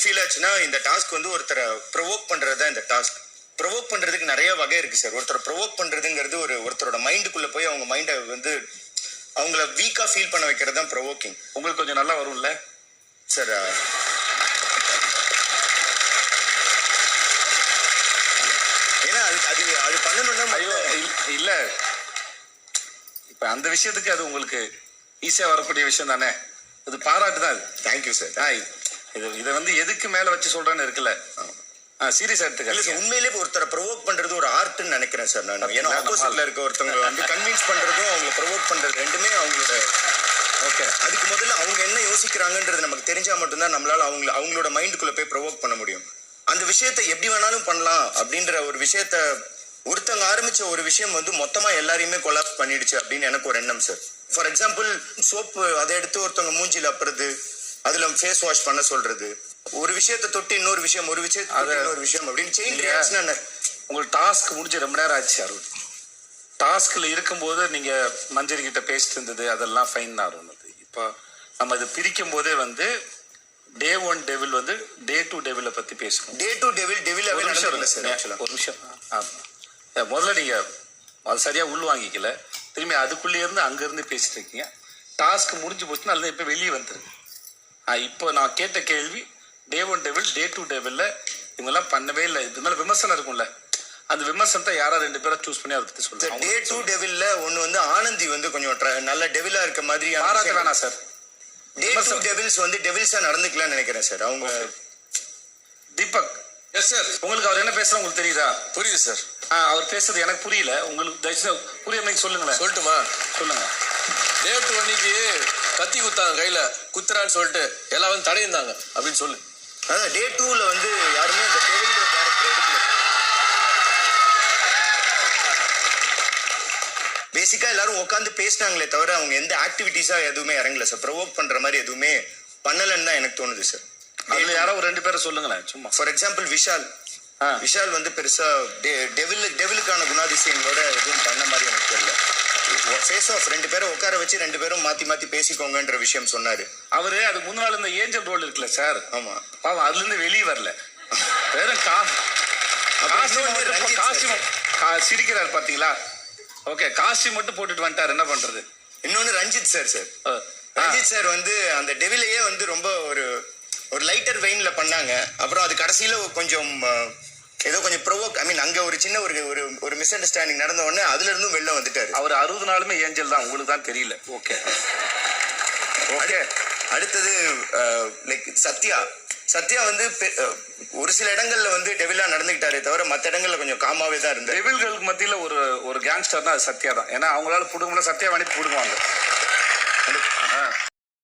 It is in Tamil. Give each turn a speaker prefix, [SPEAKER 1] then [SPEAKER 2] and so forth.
[SPEAKER 1] ஃபீல் ஆச்சுன்னா இந்த டாஸ்க் வந்து ஒருத்தரை ப்ரொவோக் பண்றது தான் இந்த டாஸ்க். ப்ரொவோக் பண்றதுக்கு நிறைய வகை இருக்கு சார். ஒருத்தரை ப்ரொவோக் பண்றதுங்கிறது ஒருத்தரோட மைண்டுக்குள்ள போய் அவங்க மைண்டை வந்து அவங்கள வீக்கா ஃபீல் பண்ண வைக்கிறது தான் ப்ரொவோக்கிங்.
[SPEAKER 2] உங்களுக்கு கொஞ்சம் நல்லா வரும்ல
[SPEAKER 1] சார்? ஏன்னா அது பண்ணணும்னா
[SPEAKER 2] இல்ல இப்ப அந்த விஷயத்துக்கு அது உங்களுக்கு ஈஸியா வரக்கூடிய விஷயம் தானே. இது பாராட்டு தான். அது
[SPEAKER 1] தேங்க்யூ சார்.
[SPEAKER 2] இதை வந்து எதுக்கு மேல வச்சு சொல்றேன்னு இருக்குல்ல, சீரியஸா எடுத்துக்க.
[SPEAKER 1] உண்மையிலே ஒருத்தரை ப்ரொவோக் பண்றது ஒரு ஆர்ட்னு நினைக்கிறேன் சார் நான். ஏன்னா ஆப்போசிட்ல இருக்க ஒருத்தவங்க வந்து கன்வின்ஸ் பண்றதும் அவங்களை ப்ரொவோக் பண்றது ரெண்டுமே அவங்களோட ஓகே. அதுக்கு முதல்ல அவங்க என்ன யோசிக்கிறாங்கன்றது நமக்கு தெரிஞ்சா மட்டும்தான் நம்மளால அவங்களோட மைண்டுக்குள்ள போய் ப்ரொவோக் பண்ண முடியும். அந்த விஷயத்த எப்படி வேணாலும் பண்ணலாம் அப்படின்ற ஒரு விஷயத்த ஒருத்தவங்க ஆரம்பிச்ச ஒரு விஷயம் வந்து மொத்தமா எல்லாரையுமே கொலாப்ஸ் பண்ணிடுச்சு அப்படின்னு எனக்கு ஒரு எண்ணம் சார். ஃபார் எக்ஸாம்பிள் சோப்பு அதை எடுத்து ஒருத்தவங்க மூஞ்சில அப்புறது, அதுல ஃபேஸ் வாஷ் பண்ண சொல்றது, ஒரு விஷயத்தை தொட்டு இன்னொரு விஷயம், ஒரு விஷயத்தை இன்னொரு விஷயம் அப்படின்னு செயின் ரியாக்ஷன்.
[SPEAKER 2] உங்களுக்கு டாஸ்க் முடிஞ்சு ரொம்ப நேரம் ஆச்சு அருண். டாஸ்க்ல இருக்கும்போது நீங்க மஞ்சரி கிட்ட பேசிட்டு இருந்தது அதெல்லாம் ஃபைன் தான் அருண். இப்போ நம்ம இது பிரிக்கும் போதே வந்து டே 1 டெவில் வந்து டே 2 டெவில பத்தி பேசணும்.
[SPEAKER 1] டே 2 டெவில்
[SPEAKER 2] ஒரு நிமிஷம். முதல்ல நீங்க அது சரியா உள் வாங்கிக்கல, திரும்பி அதுக்குள்ளே இருந்து அங்க இருந்து பேசிட்டு இருக்கீங்க. டாஸ்க் முடிஞ்சு போச்சுன்னா அதுல இப்ப வெளியே வந்துருக்கு. இப்போ நான் கேட்ட கேள்வி டே 1 டெவில் டே 2 டெவில்ல இவங்கெல்லாம் பண்ணவே இல்லை, இது மேல விமர்சனம் இருக்கும்ல, அந்த விமர்சனத்தை யாரா 2 பேரை சூஸ் பண்ணி அதை பத்தி சொல்லுங்க.
[SPEAKER 1] டே 2 டெவில்ல ஒன்னு வந்து ஆனந்தி வந்து கொஞ்சம் நல்ல டெவிலா இருக்க மாதிரி
[SPEAKER 2] பாராட்ட வேணாம் சார்.
[SPEAKER 1] டே 2 டெவில்ஸ் வந்து டெவில்ஸா நடந்துக்கலாம்னு நினைக்கிறேன் சார். அவங்க
[SPEAKER 2] தீபக்.
[SPEAKER 3] Yes sir.
[SPEAKER 2] உங்களுக்கு அவர் என்ன பேசுற உங்களுக்கு தெரியுதா?
[SPEAKER 3] புரியுது சார்.
[SPEAKER 2] அவர் பேசுறது எனக்கு புரியல, உங்களுக்கு தயவுசெய்து புரியாம சொல்லுங்களேன்.
[SPEAKER 3] சொல்லட்டுமா?
[SPEAKER 2] சொல்லுங்க.
[SPEAKER 3] டே 2 அன்னைக்கு கத்தி குத்தாங்க கையில, குத்துறான்னு சொல்லிட்டு எல்லாம் வந்து தடையிருந்தாங்க அப்படின்னு சொல்லு.
[SPEAKER 1] அதான் டே 2ல வந்து யாருமே அந்த டெவில்ங்கிற கேரக்டர் எடுக்கல. பேசிக்கா எல்லாரும் உட்காந்து பேசினாங்களே தவிர அவங்க எந்த ஆக்டிவிட்டிஸா எதுவுமே இறங்கல சார். ப்ரொவோக் பண்ற மாதிரி எதுவுமே பண்ணலன்னு தான் எனக்கு தோணுது சார்.
[SPEAKER 2] அதுல யாரோ ஒரு 2 பேரை சொல்லுங்களேன் சும்மா.
[SPEAKER 1] ஃபார் எக்ஸாம்பிள் விஷால் வந்து பெருசா டெவிலுக்கான குணாதிசயங்களோட எதுவும் பண்ண மாதிரி எனக்கு தெரியல. ஃபேஸ் ஆஃப் 2 பேரை உட்கார வச்சு 2 பேரும் மாத்தி பேசிக்கோங்கன்ற விஷயம் சொன்னாரு அவரு.
[SPEAKER 2] அது முன்னாள் இந்த ஏஞ்சல் ரோல் இருக்குல்ல சார்.
[SPEAKER 1] ஆமா
[SPEAKER 2] பாவம் அதுல இருந்து வெளியே வரல. வேற சிரிக்கிறாரு பாத்தீங்களா? ஓகே, காஸ்டியூம் மட்டும் போட்டுட்டு வந்துட்டாரு, என்ன பண்றது?
[SPEAKER 1] இன்னொன்னு ரஞ்சித் சார் வந்து அந்த டெவிலையே வந்து ரொம்ப ஒரு லைட்டர் வெயின்ல பண்ணாங்க. அப்புறம் அது கடைசியில கொஞ்சம் ஏதோ கொஞ்சம் ப்ரொவோக், ஐ மீன் அங்க ஒரு சின்ன ஒரு மிஸ் அண்டர்ஸ்டாண்டிங் நடந்த உடனே அதுல இருந்தும் வெளில வந்துட்டாரு.
[SPEAKER 2] அவர் 60 நாளுமே ஏஞ்சல் தான், உங்களுக்கு தான் தெரியல. ஓகே.
[SPEAKER 1] அடுத்தது லைக் சத்யா வந்து ஒரு சில இடங்கள்ல வந்து டெவிலா நடந்துகிட்டாரே தவிர மற்ற இடங்கள்ல கொஞ்சம் காமாவே தான் இருந்தார்.
[SPEAKER 2] டெவில்களுக்கு மத்தியில ஒரு கேங்ஸ்டர்னா அது சத்யா தான். ஏன்னா அவங்களால புடுங்கல, சத்யா அனுப்பி புடுங்குவாங்க.